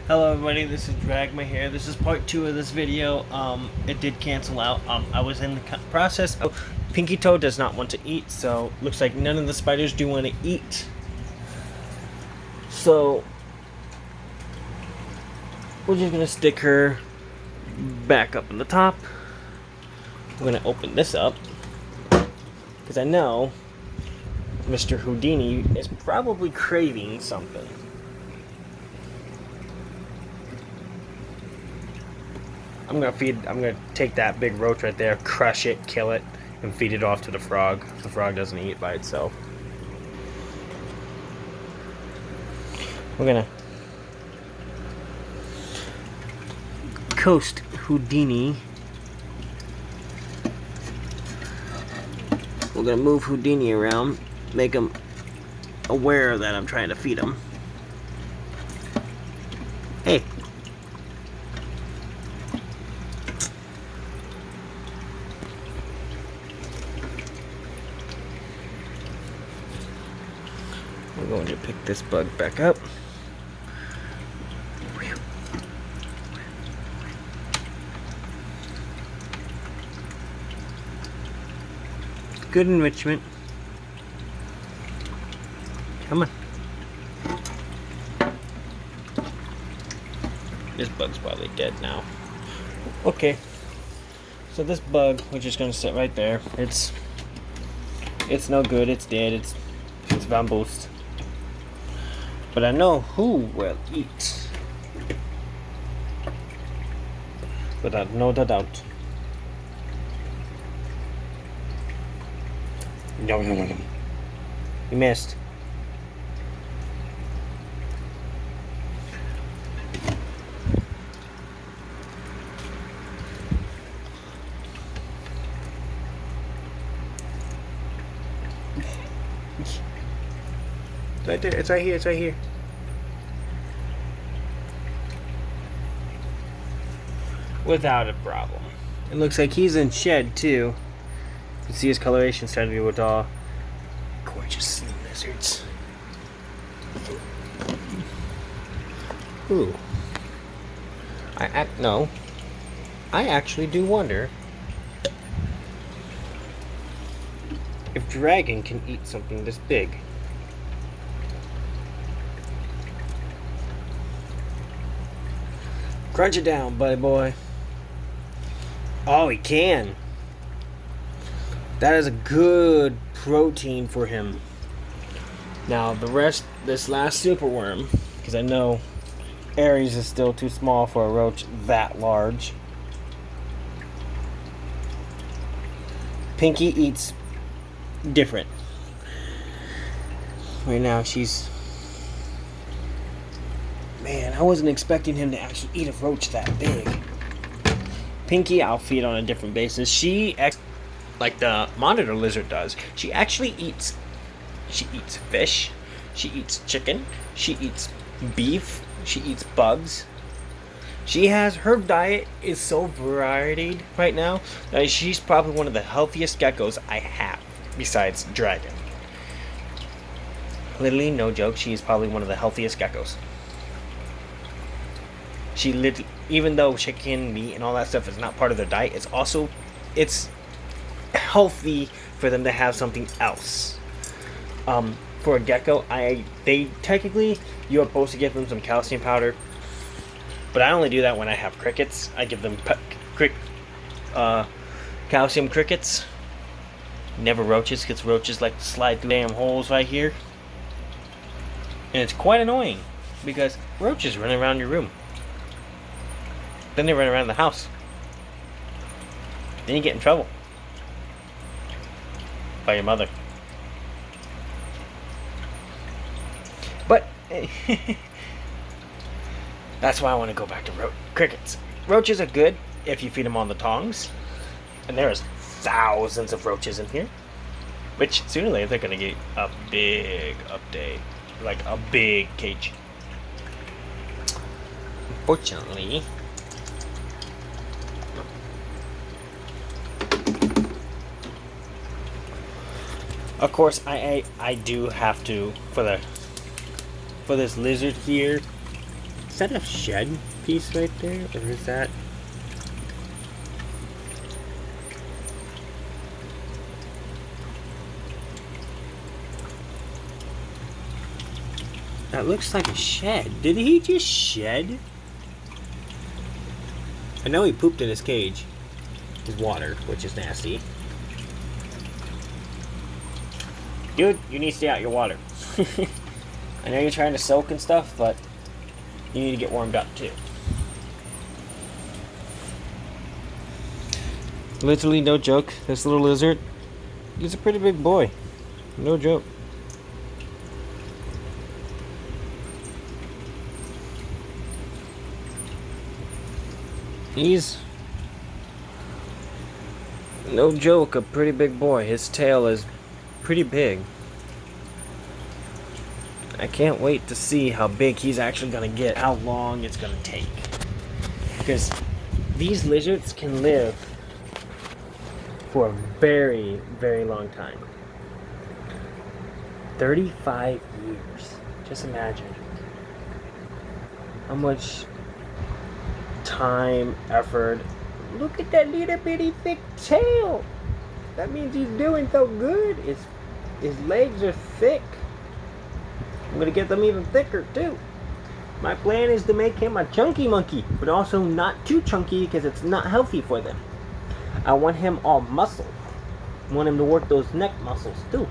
Hello everybody, this is Dragma here. This is part 2 of this video. It did cancel out. I was in the process of... Pinky Toe does not want to eat, so looks like none of the spiders do want to eat. So, we're just going to stick her back up on the top. We're going to open this up, because I know Mr. Houdini is probably craving something. I'm gonna take that big roach right there, crush it, kill it, and feed it off to the frog. The frog doesn't eat by itself. We're gonna coast Houdini. We're gonna move Houdini around, make him aware that I'm trying to feed him. Hey. We're going to pick this bug back up. Good enrichment. Come on. This bug's probably dead now. Okay. So this bug, we're just gonna sit right there. It's no good. It's dead. It's bamboozled. But I know who will eat. Without no doubt. Yum, yum, yum. You missed. It's right there. It's right here. It's right here. Without a problem. It looks like he's in shed too. You can see his coloration starting to go all gorgeous lizards. Ooh. I actually do wonder if dragon can eat something this big. Crunch it down, buddy boy. Oh, he can. That is a good protein for him. Now, the rest, this last superworm, because I know Aries is still too small for a roach that large. Pinky eats different. Right now, she's... Man, I wasn't expecting him to actually eat a roach that big. Pinky, I'll feed on a different basis. Like the monitor lizard does, she actually eats. She eats fish. She eats chicken. She eats beef. She eats bugs. Her diet is so varied right now that she's probably one of the healthiest geckos I have, besides dragon. Literally, no joke, she is probably one of the healthiest geckos. Even though chicken, meat, and all that stuff is not part of their diet, it's healthy for them to have something else. For a gecko, technically you're supposed to give them some calcium powder, but I only do that when I have crickets. I give them calcium crickets. Never roaches, because roaches like to slide through damn holes right here, and it's quite annoying because roaches run around your room. Then they run around the house. Then you get in trouble. By your mother. But that's why I want to go back to crickets. Roaches are good if you feed them on the tongs. And there's thousands of roaches in here. Which sooner or later they're going to get a big update. Like a big cage. Unfortunately... Of course, I do have to, for this lizard here, Is that a shed piece right there? Or is that... That looks like a shed. Did he just shed? I know he pooped in his cage. His water, which is nasty. Dude, you need to stay out your water. I know you're trying to soak and stuff, but you need to get warmed up too. Literally, no joke. This little lizard, he's a pretty big boy. No joke. He's, no joke, a pretty big boy. His tail is pretty big. I can't wait to see how big he's actually going to get, how long it's going to take. Because these lizards can live for a very, very long time. 35 years. Just imagine how much time, effort. Look at that little bitty thick tail. That means he's doing so good. His legs are thick. I'm gonna get them even thicker too. My plan is to make him a chunky monkey, but also not too chunky because it's not healthy for them. I want him all muscle. I want him to work those neck muscles too.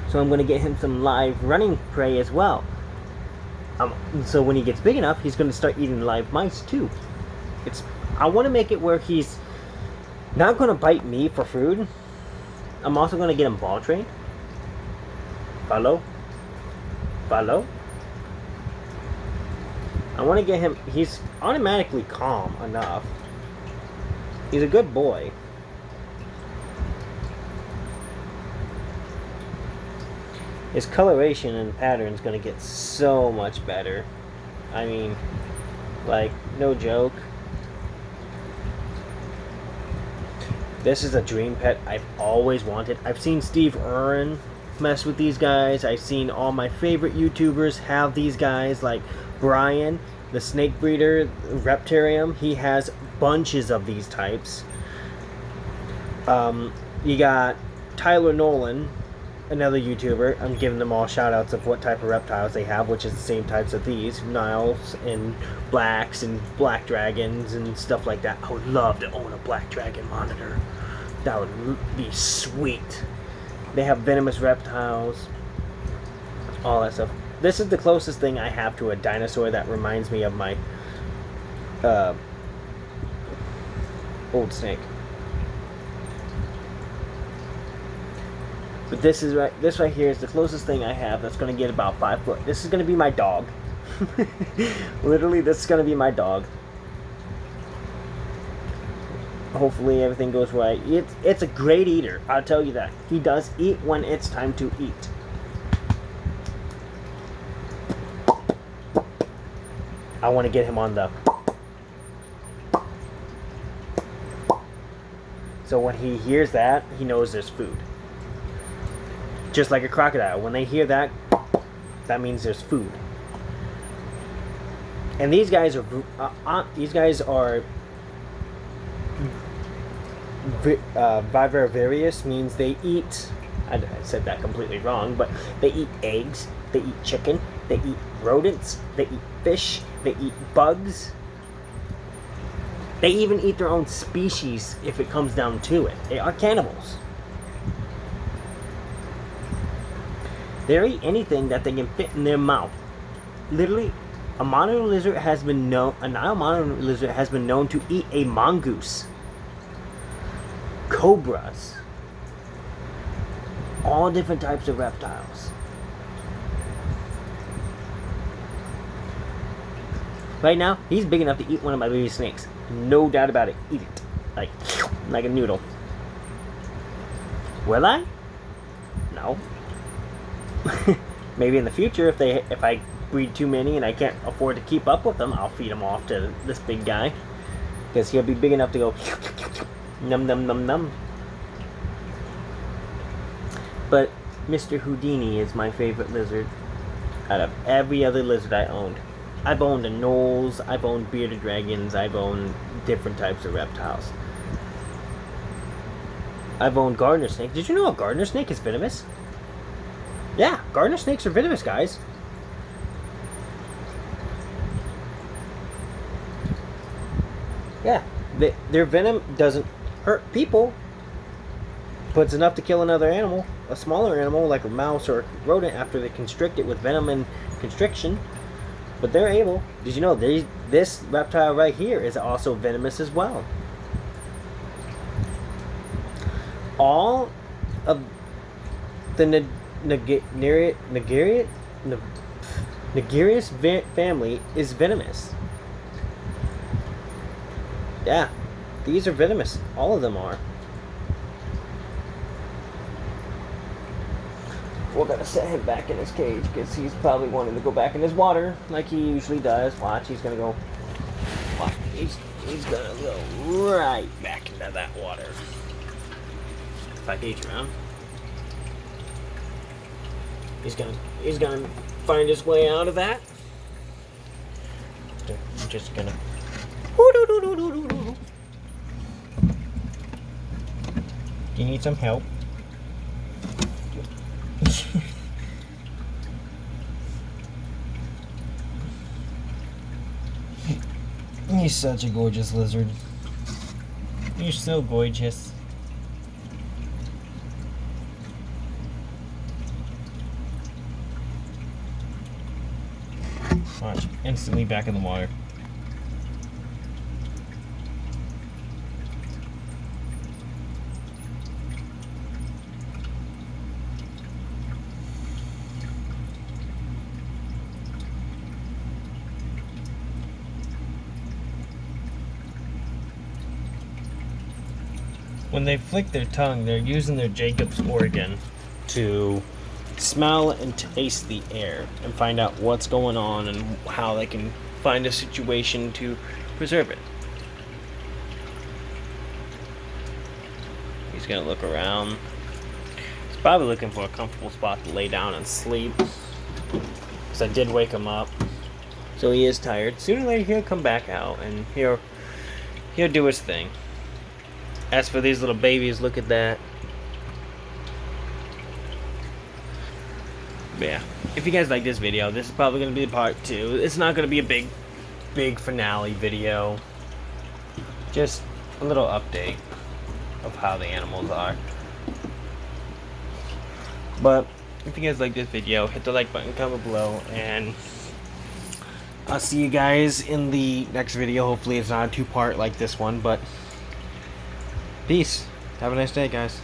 So I'm gonna get him some live running prey as well. So when he gets big enough, he's gonna start eating live mice too. I want to make it where he's not gonna bite me for food. I'm also gonna get him ball trained. Follow. I want to get him, he's automatically calm enough. He's a good boy. His coloration and pattern is going to get so much better. I mean, like, no joke. This is a dream pet I've always wanted. I've seen Steve Irwin mess with these guys. I've seen all my favorite YouTubers have these guys, like Brian, the snake breeder, Reptarium. He has bunches of these types. You got Tyler Nolan, another YouTuber. I'm giving them all shout outs of what type of reptiles they have, which is the same types of these, Niles and blacks and black dragons and stuff like that. I would love to own a black dragon monitor. That would be sweet. They have venomous reptiles, all that stuff. This is the closest thing I have to a dinosaur that reminds me of my old snake. But this right here is the closest thing I have that's going to get about 5 foot. This is going to be my dog. Literally, this is going to be my dog. Hopefully everything goes right. It's a great eater, I'll tell you that. He does eat when it's time to eat. I want to get him on the... So when he hears that, he knows there's food. Just like a crocodile. When they hear that, that means there's food. And these guys are viviparous, means they eat, I said that completely wrong, but they eat eggs, they eat chicken, they eat rodents, they eat fish, they eat bugs. They even eat their own species if it comes down to it. They are cannibals. They eat anything that they can fit in their mouth. Literally, a monitor lizard has been known, a Nile monitor lizard has been known to eat a mongoose. Cobras, all different types of reptiles. Right now, he's big enough to eat one of my baby snakes. No doubt about it. Eat it. Like a noodle. Will I? No. Maybe in the future, if I breed too many and I can't afford to keep up with them, I'll feed them off to this big guy. Because he'll be big enough to go... Num num num num. But Mr. Houdini is my favorite lizard. out of every other lizard I owned. I've owned anoles, I've owned bearded dragons, I've owned different types of reptiles. I've owned gardener snake. Did you know a gardener snake is venomous? Yeah, gardener snakes are venomous, guys. Yeah, their venom doesn't hurt people, but it's enough to kill another animal, a smaller animal like a mouse or a rodent after they constrict it with venom and constriction. But they're able. Did you know this reptile right here is also venomous as well? All of the Nagarius family is venomous. Yeah, these are venomous. All of them are. We're gonna set him back in his cage because he's probably wanting to go back in his water like he usually does. Watch, he's gonna go. Watch, he's gonna go right back into that water. If I cage around, he's gonna find his way out of that. I'm just gonna. Do you need some help? You're such a gorgeous lizard. You're so gorgeous. Watch, instantly back in the water. When they flick their tongue, they're using their Jacob's organ to smell and taste the air and find out what's going on and how they can find a situation to preserve it. He's gonna look around. He's probably looking for a comfortable spot to lay down and sleep, because I did wake him up, so he is tired. Sooner or later he'll come back out and he'll do his thing. As for these little babies, look at that. But yeah, if you guys like this video, this is probably going to be part 2. It's not going to be a big finale video. Just a little update of how the animals are. But if you guys like this video, hit the like button, comment below, and I'll see you guys in the next video. Hopefully it's not a 2-part like this one, but peace. Have a nice day, guys.